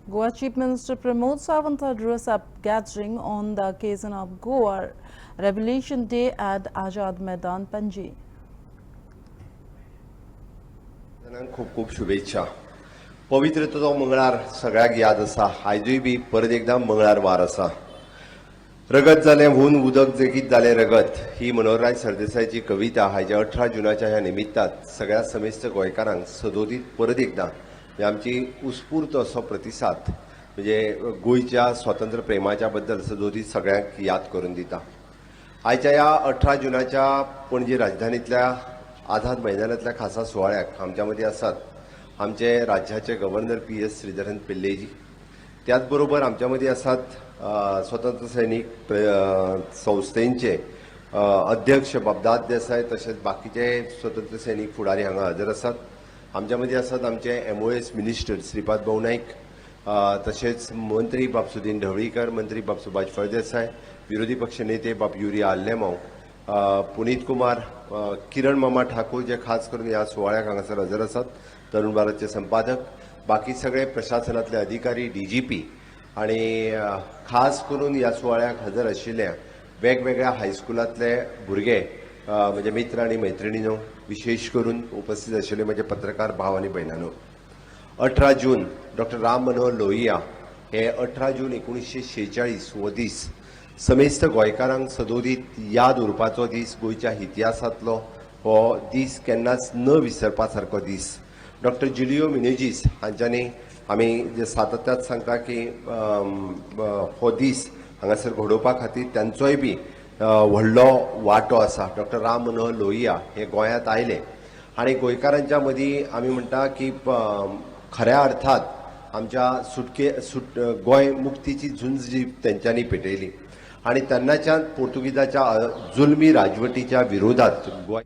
Goa Chief Minister Pramod Sawant addressed a gathering on the occasion of Goa Revolution Day at Azad Maidan, Panji. खूप खूप शुभेच्छा. पवित्र तो मंगळार सगळ्याक याद आसा. आयजूय बी परत एकदा मंगळार वार आसा. रगत जालें हून उदक जेगीत जालें रगत ही मनोहरराय सरदेसाईची कविता हाच्या 18 जुनाच्या ह्या निमित्तात सगळ्या समेस्त गोंयकारांक सदोदीत परत एकदा आमची उत्स्फूर्त असो प्रतिसाद म्हणजे गोंयच्या स्वातंत्र्य प्रेमाच्या बद्दल सदोदीत सगळ्यांक याद करून दिता. आयच्या या 18 जुनाच्या पणजी राजधानीतल्या आझाद मैदानातल्या खासा सुवाळ्याक आमच्या मध्ये आसात आमचे राज्याचे गव्हर्नर PS श्रीधरन पिल्लेजी. त्याचबरोबर आमच्या मध्ये आसात स्वतंत्र सैनिक संस्थेचे अध्यक्ष बाबदाद देसाई तसेच बाकीचे स्वतंत्र सैनिक फुडारी हांगा हजर आसात. आमच्या मध्ये आसात आमचे MOS मिनिस्टर श्रीपाद भाऊ नाईक, तसेच मंत्री बाब सुदीन ढवळीकर, मंत्री बाब सुभाष फळदेसाय, विरोधी पक्ष नेते बाब युरिया आल्लेमांव, पुनीत कुमार, किरण मामा ठाकूर जे खास करून ह्या सुवाळ्याक हांगासर हजर आसात, तरुण भारतचे संपादक, बाकी सगळे प्रशासनातले अधिकारी, DGP आणि खास करून ह्या सुवाळ्याक हजर आशिल्ल्या वेगवेगळ्या हायस्कुलातले भुरगे म्हणजे मित्र आणि मैत्रिणींनो, विशेष करून उपस्थित आशिल्ले म्हणजे पत्रकार भाव आणि भयणांनो. 18 जून डॉक्टर राम मनोहर लोहिया हे 18 जून 1946 हो दीस समेस्त गोंयकारांक सदोदीत याद उरपाचो दीस. गोंयच्या इतिहासांतलो हो दीस केन्नाच न विसरपा सारको दीस. डॉक्टर जुलियो मिनेजीस हांच्यांनी आमी जे सातत्यात सांगता की हो दीस हांगासर घडोवपा खातीर तांचोय बी व्हडलो वांटो आसा. डॉक्टर राम मनोहर लोहिया हे गोंयांत आयले आणि गोंयकारांच्या मदीं आमी म्हणटा की खऱ्या अर्थात आमच्या गोंय मुक्तीची झुंज जी तेंच्यांनी पेटयली आणि तेन्नाच्या पोर्तुगीजाच्या जुलमी राजवटीच्या विरोधात गोंय